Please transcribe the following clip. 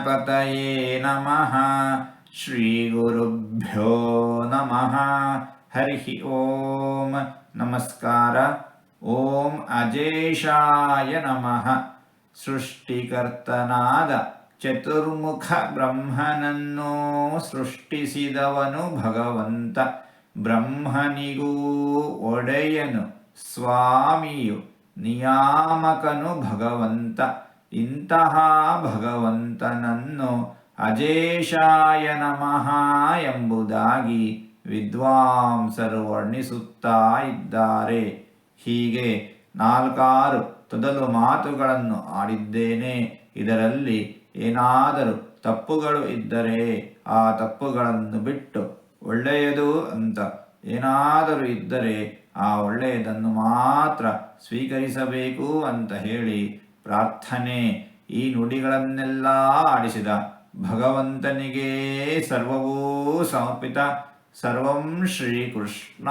ಗಣಪತಯೇ ನಮಃ. ಶ್ರೀ ಗುರುಭ್ಯೋ ನಮಃ. ಹರಿ ಓಂ. ನಮಸ್ಕಾರ. ಓಂ ಅಜೇಶಾಯ ನಮಃ. ಸೃಷ್ಟಿಕರ್ತನಾದ ಚತುರ್ಮುಖ ಬ್ರಹ್ಮನನ್ನು ಸೃಷ್ಟಿಸಿದವನು ಭಗವಂತ. ಬ್ರಹ್ಮನಿಗೂ ಒಡೆಯನು ಸ್ವಾಮಿಯು ನಿಯಾಮಕನು ಭಗವಂತ. ಇಂತಹ ಭಗವಂತನನ್ನು ಅಜೇಶಾಯ ನಮಃ ಎಂಬುದಾಗಿ ವಿದ್ವಾಂಸರು ವರ್ಣಿಸುತ್ತಾ ಇದ್ದಾರೆ. ಹೀಗೆ 4 ತೊದಲು ಮಾತುಗಳನ್ನು ಆಡಿದ್ದೇನೆ. ಇದರಲ್ಲಿ ಏನಾದರೂ ತಪ್ಪುಗಳು ಇದ್ದರೆ ಆ ತಪ್ಪುಗಳನ್ನು ಬಿಟ್ಟು ಒಳ್ಳೆಯದು ಅಂತ ಏನಾದರೂ ಇದ್ದರೆ ಆ ಒಳ್ಳೆಯದನ್ನು ಮಾತ್ರ ಸ್ವೀಕರಿಸಬೇಕು ಅಂತ ಹೇಳಿ ಪ್ರಾರ್ಥನೆ. ಈ ನುಡಿಗಳನ್ನೆಲ್ಲ ಆಡಿಸಿದ ಭಗವಂತನಿಗೇ ಸರ್ವವೂ ಸಮರ್ಪಿತ. ಸರ್ವಂ ಶ್ರೀಕೃಷ್ಣಾರ್ಪಣಮಸ್ತು.